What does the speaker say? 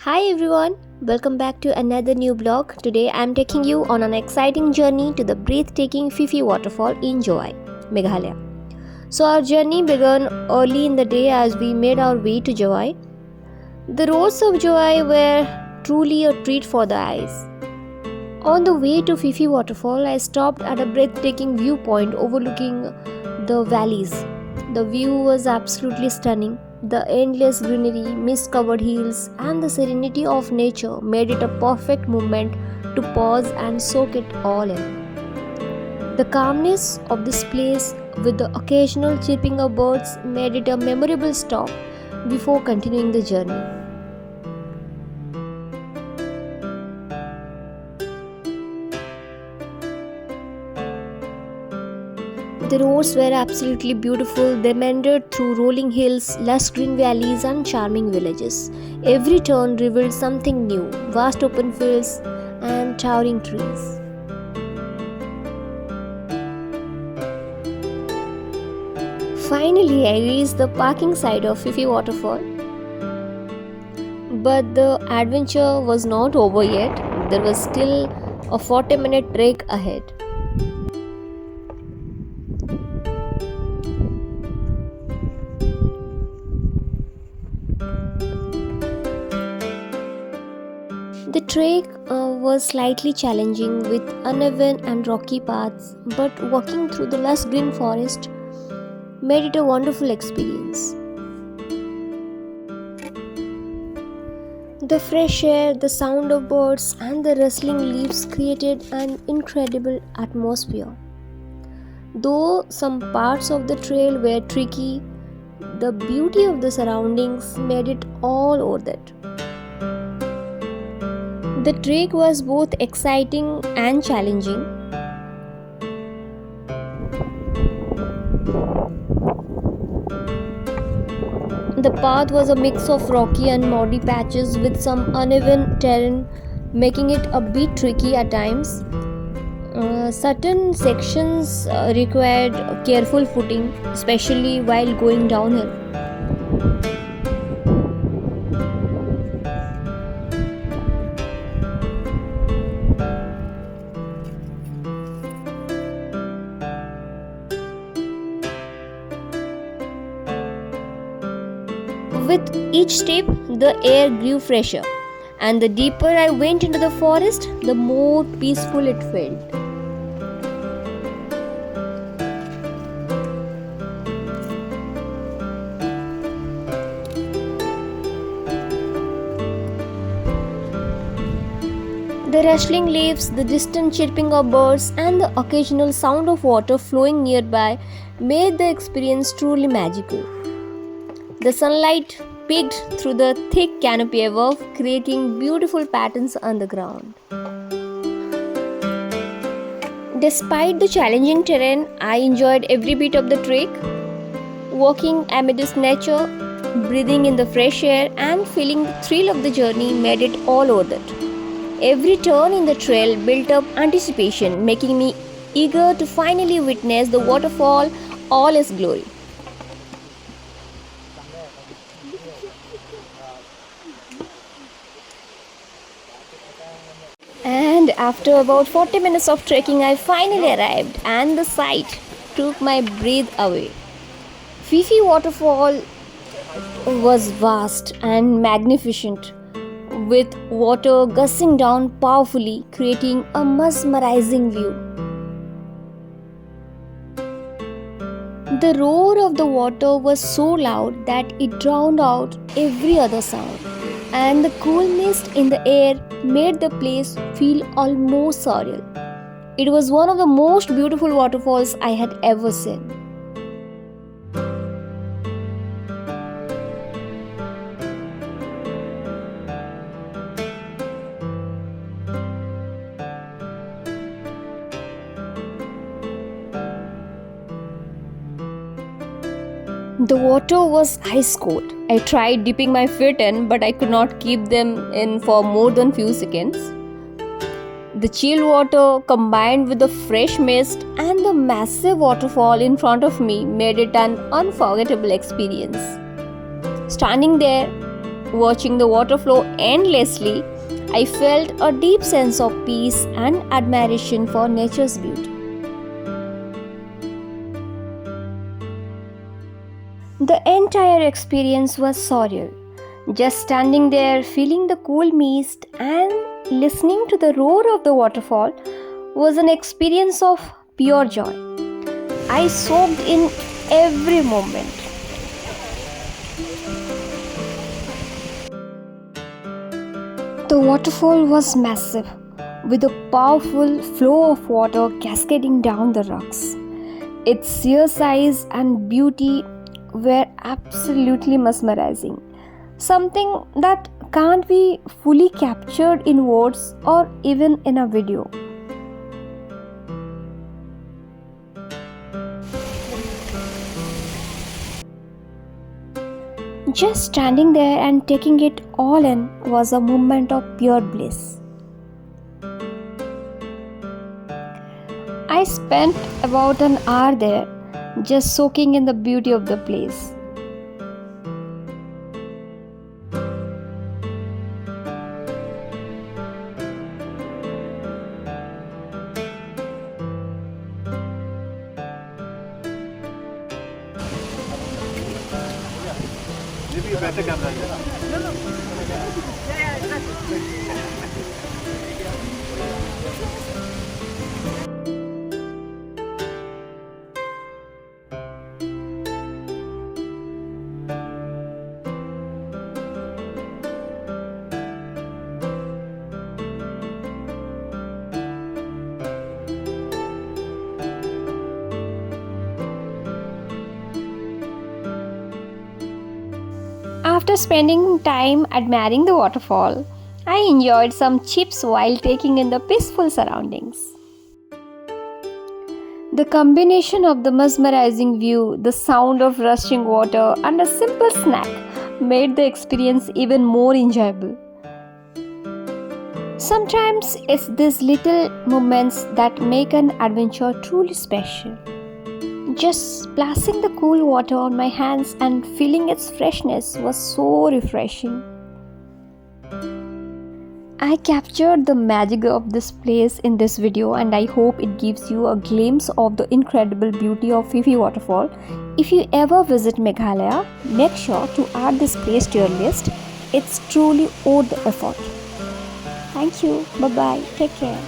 Hi everyone, welcome back to another new blog. Today I am taking you on an exciting journey to the breathtaking Phe phe waterfall in Jowai Meghalaya. So our journey began early in the day as we made our way to Jowai. The roads of Jowai were truly a treat for the eyes. On the way to Phe phe waterfall, I stopped at a breathtaking viewpoint overlooking the valleys. The view was absolutely stunning. The endless greenery, mist-covered hills, and the serenity of nature made it a perfect moment to pause and soak it all in. The calmness of this place, with the occasional chirping of birds, made it a memorable stop before continuing the journey. The roads were absolutely beautiful. They meandered through rolling hills, lush green valleys, and charming villages. Every turn revealed something new: vast open fields and towering trees. Finally, I reached the parking side of Phe phe waterfall. But the adventure was not over yet. There was still a 40-minute trek ahead. The trek was slightly challenging with uneven and rocky paths, but walking through the lush green forest made it a wonderful experience. The fresh air, the sound of birds, and the rustling leaves created an incredible atmosphere. Though some parts of the trail were tricky, the beauty of the surroundings made it all worth it. The trek was both exciting and challenging. The path was a mix of rocky and muddy patches with some uneven terrain, making it a bit tricky at times. Certain sections required careful footing, especially while going downhill. With each step, the air grew fresher, and the deeper I went into the forest, the more peaceful it felt. The rustling leaves, the distant chirping of birds, and the occasional sound of water flowing nearby made the experience truly magical. The sunlight peeked through the thick canopy above, creating beautiful patterns on the ground. Despite the challenging terrain, I enjoyed every bit of the trek. Walking amidst nature, breathing in the fresh air, and feeling the thrill of the journey made it all worth it. Every turn in the trail built up anticipation, making me eager to finally witness the waterfall all its glory. And after about 40 minutes of trekking, I finally arrived, and the sight took my breath away. Phe phe waterfall was vast and magnificent, with water gushing down powerfully, creating a mesmerizing view. The roar of the water was so loud that it drowned out every other sound, and the cool mist in the air made the place feel almost surreal. It was one of the most beautiful waterfalls I had ever seen. The water was ice cold. I tried dipping my feet in, but I could not keep them in for more than few seconds. The chill water combined with the fresh mist and the massive waterfall in front of me made it an unforgettable experience. Standing there, Watching the water flow endlessly, I felt a deep sense of peace and admiration for nature's beauty. The entire experience was surreal. Just standing there, feeling the cool mist and listening to the roar of the waterfall was an experience of pure joy. I soaked in every moment. The waterfall was massive, with a powerful flow of water cascading down the rocks. Its sheer size and beauty were absolutely mesmerizing, something that can't be fully captured in words or even in a video. Just standing there and taking it all in was a moment of pure bliss. I spent about an hour there just soaking in the beauty of the place. Maybe a better camera. After spending time admiring the waterfall, I enjoyed some chips while taking in the peaceful surroundings. The combination of the mesmerizing view, the sound of rushing water, and a simple snack made the experience even more enjoyable. Sometimes it's these little moments that make an adventure truly special. Just splashing the cool water on my hands and feeling its freshness was so refreshing. I captured the magic of this place in this video, and I hope it gives you a glimpse of the incredible beauty of Phe phe waterfall. If you ever visit Meghalaya, make sure to add this place to your list. It's truly worth the effort. Thank you. Bye bye. Take care.